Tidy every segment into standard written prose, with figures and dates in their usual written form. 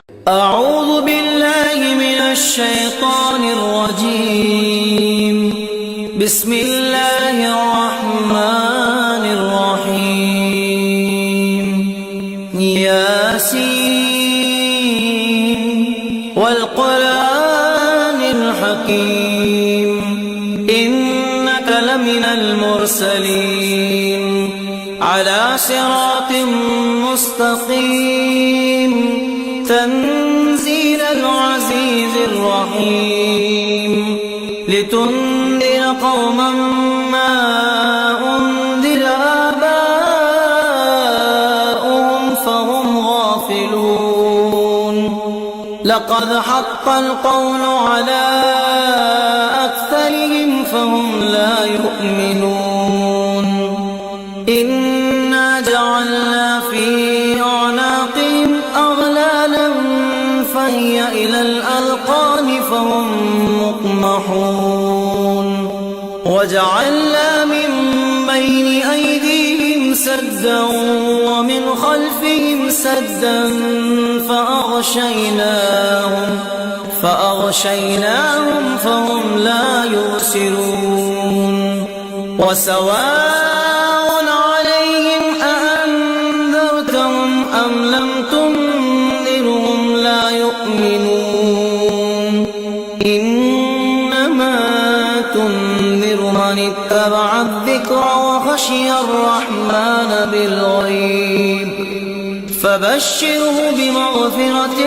أعوذ بالله من الشيطان الرجيم. بسم الله الرحمن الرحيم. ياسين والقرآن الحكيم إنك لمن المرسلين على صراط مستقيم تنزيل العزيز الرحيم لتنذر قوما ما أنذر آباؤهم فهم غافلون. لقد حق القول على أكثرهم فهم لا يؤمنون. إنا جعلنا في أعناقهم أغلالا فهي إلى الأذقان فهم مقمحون. وجعلنا من بين أيديهم سدا ومن خلفهم سدا فأغشيناهم فهم لا يبصرون. وسواء عليهم أأنذرتهم أم لم تنذرهم لا يؤمنون. إنما تنذر من اتبع الذكر وخشي الرحمن بالغيب فبشره بمغفرة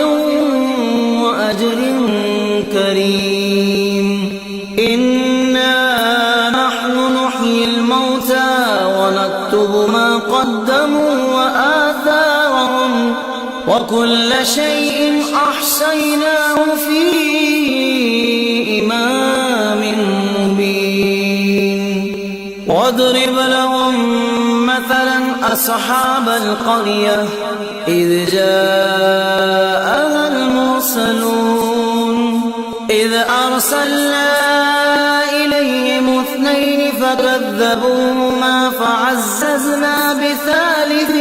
وأجر كريم. إنا نحن نحيي الموتى ونكتب ما قدموا وآثارهم وكل شيء أحصيناه في إمام مبين. واضرب لهم مثلا أصحاب القرية إذ جاءها المرسلون إذ أرسلنا إليهم 2 فكذبوهما فعززنا بثالث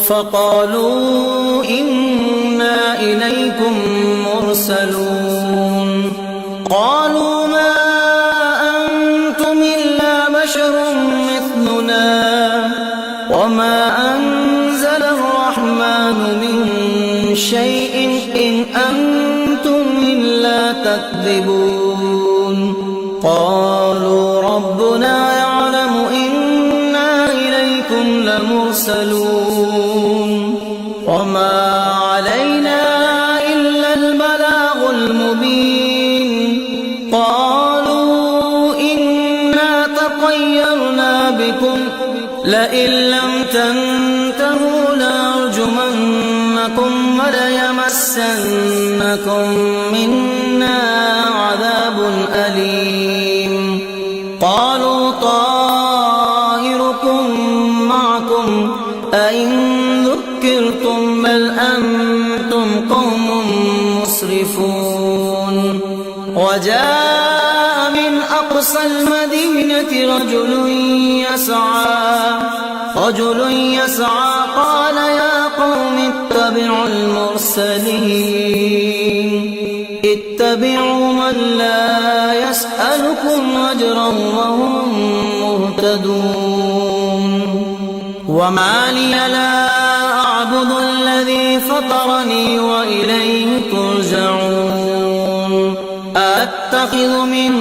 فقالوا إنا إليكم مرسلون. قالوا ما أنتم إلا بشر مثلنا وما أنزل الرحمن من شيء إن أنتم إلا تكذبون. قالوا ربنا يعلم إنا إليكم لمرسلون وما علينا إلا البلاغ المبين. قالوا إنا تطيرنا بكم لئن لم تنتهوا لنرجمنكم وليمسنكم منا عذاب أليم. قالوا طائركم معكم أئن ذكرتم بل أنتم قوم مسرفون. وجاء من أقصى المدينة رجل يسعى قال يا قوم اتبعوا المرسلين اتبعوا من لا يسألكم أجرا وهم مهتدون. وما لي لا أعبد الذي فطرني وإليه ترجعون. أتخذ من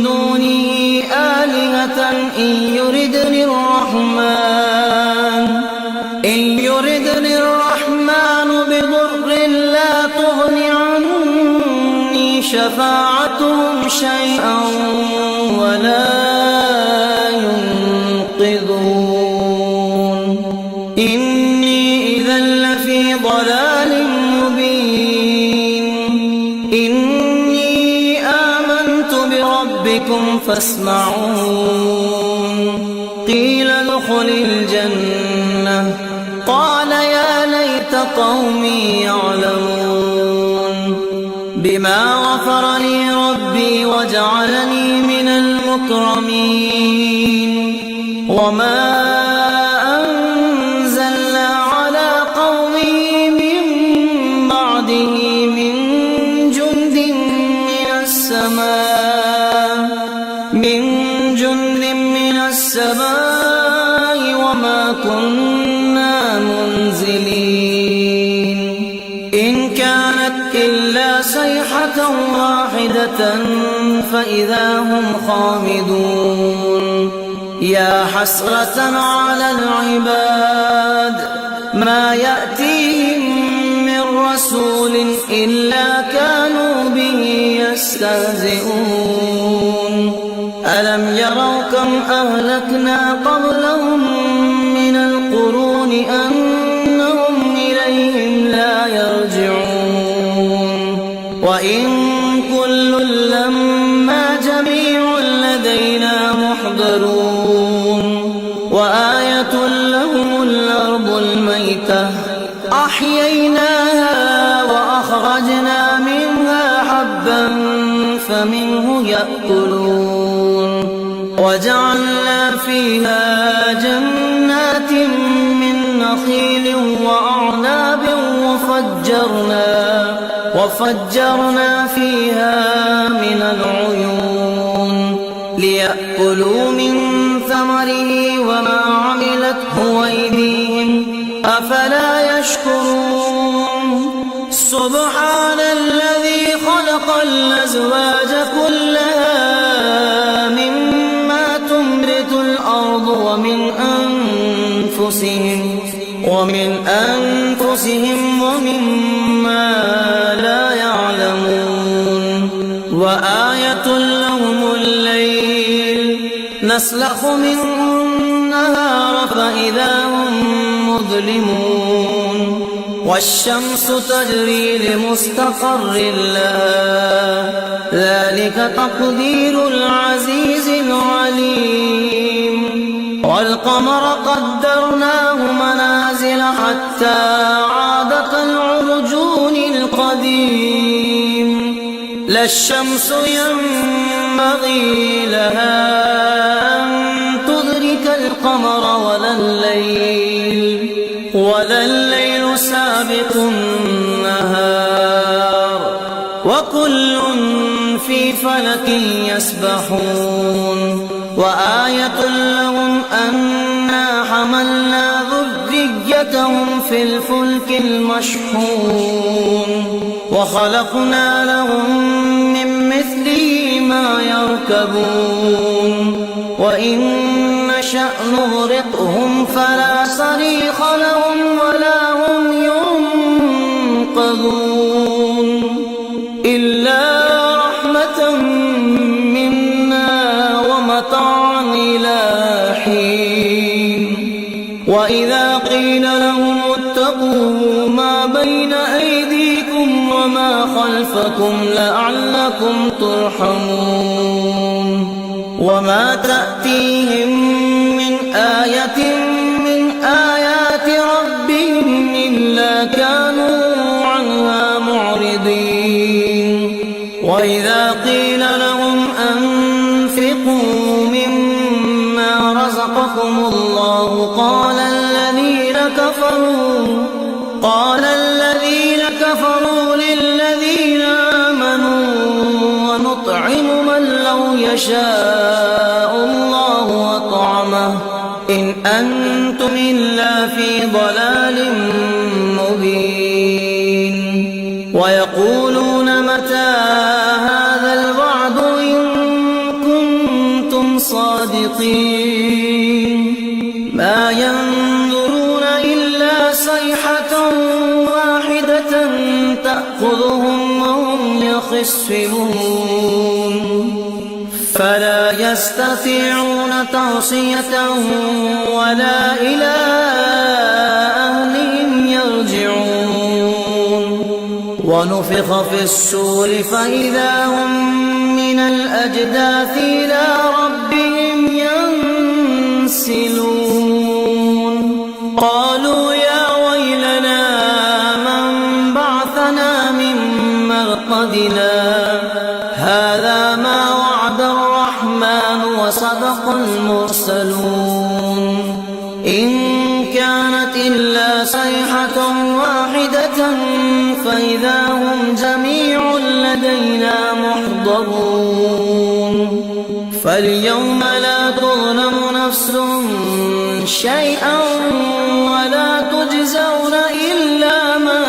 دونه آلهة إن يردني الرحمن بضر لا تغن عني شفاعتهم شيئا ولا ينقذون. إني إذا لفي ضلال مبين. إني آمنت بربكم فاسمعون. قيل ادخل الجنة قال يا ليت قومي يعلمون. بما غفر لي ربي وجعلني من المكرمين. وما أنزلنا على قوم إلا صيحة واحدة فإذا هم خامدون يا حسرة على العباد ما يأتيهم من رسول إلا كانوا به يستهزئون ألم يروا كم أهلكنا قبلهم من القرون أنهم إليهم لا يرجعون وإن كل لما جميع لدينا محضرون وآية لهم الأرض الميتة أحييناها وأخرجنا منها حبا فمنه يأكلون وجعلنا فيها جنات من نخيل وأعناب وفجرنا فيها من العيون ليأكلوا من ثمره وما عملته أيديهم أفلا يشكرون سبحان الذي خلق الأزواج كلها مما تنبت الأرض ومن أنفسهم ومما لا يعلمون وآية لهم الليل نسلخ منه النهار فإذا هم مظلمون والشمس تجري لمستقر لها ذلك تقدير العزيز العليم والقمر قدرناه منازل حتى عاد كالعرجون القديم لا الشمس ينبغي لها أن تدرك القمر ولا الليل سابق النهار وكل في فلك يسبحون وآية لهم أنا حملنا ذريتهم في الفلك المشحون وخلقنا لهم من مثله ما يركبون وإن نشأ نغرقهم فلا صريخ لهم ولا هم ينقذون إلا رحمة منا ومتاعا إلى حين وإذا قيل لهم اتقوا ما بين أيديكم وما خلفكم لعلكم ترحمون وما تأتيهم من آية من آيات ربهم إلا كانوا عنها معرضين وإذا قيل لهم أنفقوا مما رزقكم الله قال الذين كفروا للذين آمنوا ونطعم من لو يشاء الله أطعمه إن أنتم إلا في ضلال مبين ويقولون متى هذا الوعد إن كنتم صادقين ما ينظرون إلا صيحة واحدة تأخذهم وهم يخصمون فلا يستطيعون توصية ولا إلى أهلهم يرجعون ونفخ في الصور فإذا هم من الأجداث إلى ربهم ينسلون قالوا يا ويلنا من بعثنا من مرقدنا هذا ما وعد الرحمن وصدق المرسلون إن كانت إلا صيحة واحدة فإذا هم جميع لدينا محضرون فاليوم لا تظلم نفس شيئا ولا تجزون إلا ما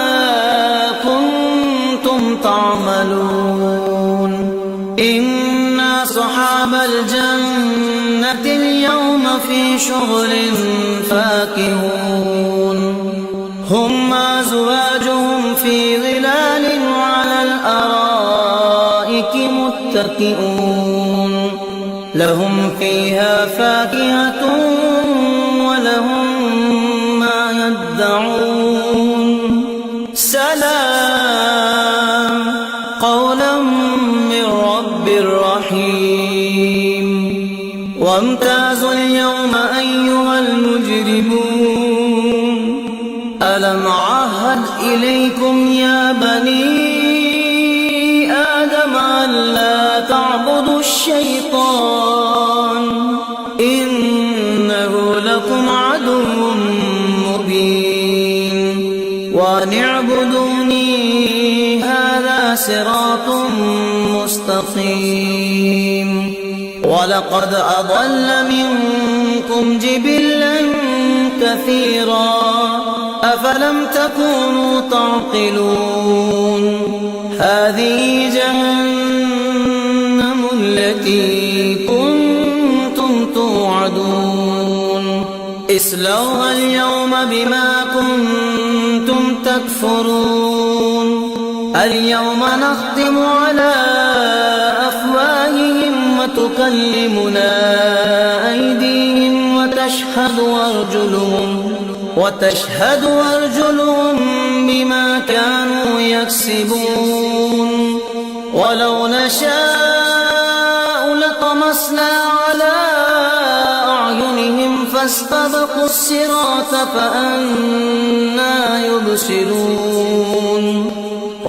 كنتم شغل فاكهون هم أزواجهم في ظلال وعلى الأرائك متكئون لهم فيها فاكهة ولهم ما يدعون سلام قولا من رب رحيم وامتازوا اليوم أيها المجرمون ألم أعهد إليكم يا بني آدم ألا تعبدوا الشيطان إنه لكم عدو مبين وأن اعبدوني هذا صراط مستقيم ولقد أضل منكم جبلا كثيرا أفلم تكونوا تعقلون هذه جهنم التي كنتم توعدون اصلوها اليوم بما كنتم تكفرون اليوم نختم على أفواههم وتكلمنا أيديهم وتشهد أرجلهم بما كانوا يكسبون ولو نشاء لطمسنا على أعينهم فاستبقوا الصراط فأنى يبصرون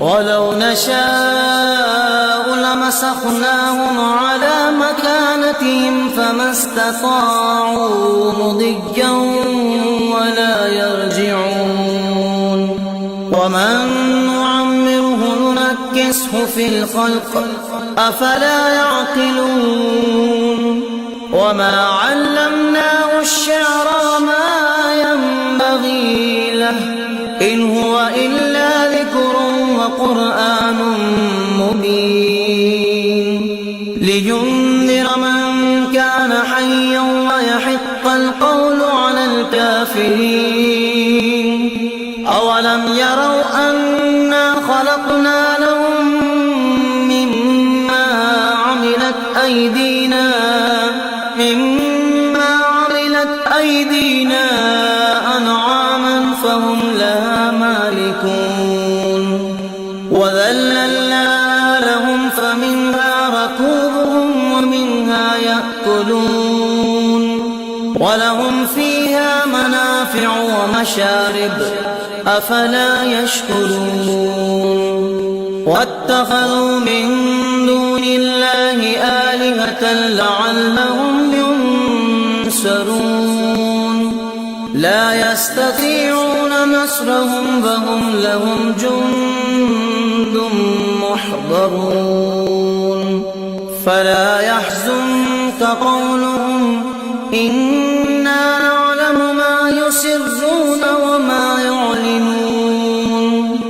ولو نشاء لمسخناهم على مكانتهم فما استطاعوا مضيا ولا يرجعون ومن نعمره ننكسه في الخلق أفلا يعقلون وما علمناه الشعر وما ينبغي له إن هو إلا ذكر وقرآن مبين لينذر من كان حيا ويحق القول على الكافرين أولم يروا أنا خلقنا لهم مما عملت أيدينا أنعاما فهم لها مالكون وذللنا لهم فمنها ركوبهم ومنها يأكلون ولهم فيها منافع ومشارب أفلا يشكرون واتخذوا من دون الله آلهة لعلهم ينصرون لا يستطيعون نصرهم فهم لهم جند محضرون فلا يحزنك قولهم إنا نعلم ما يسرون وما يعلنون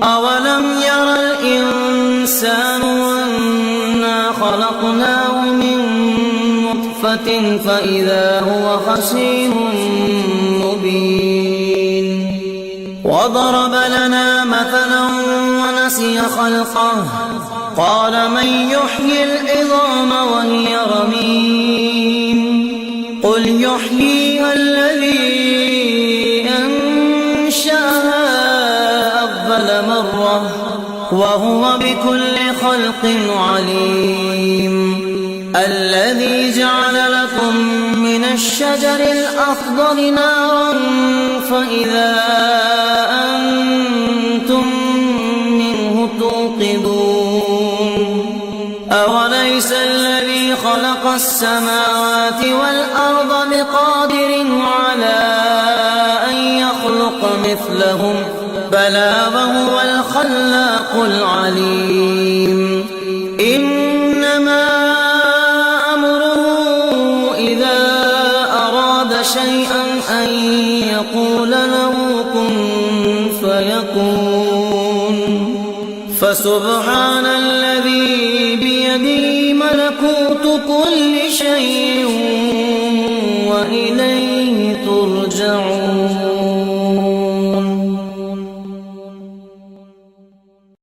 أولم ير الإنسان أنا خلقناه من نطفة فإذا هو خصيم مبين وضرب لنا مثلا ونسي خلقه قال من يحيي العظام وهي رميم قل يحييها الذي أنشأها أول مرة وهو بكل خلق عليم الذي جعل لكم من الشجر الأخضر نارا فإذا أنتم منه توقدون أوليس الذي خلق السماوات والأرض بقادر على أن يخلق مثلهم بلى وهو الخلاق العليم إنما أمره إذا أراد شيئا أن يقول له كن فيكون فسبحان الذي بيده ملكوت كل شيء وإليه ترجعون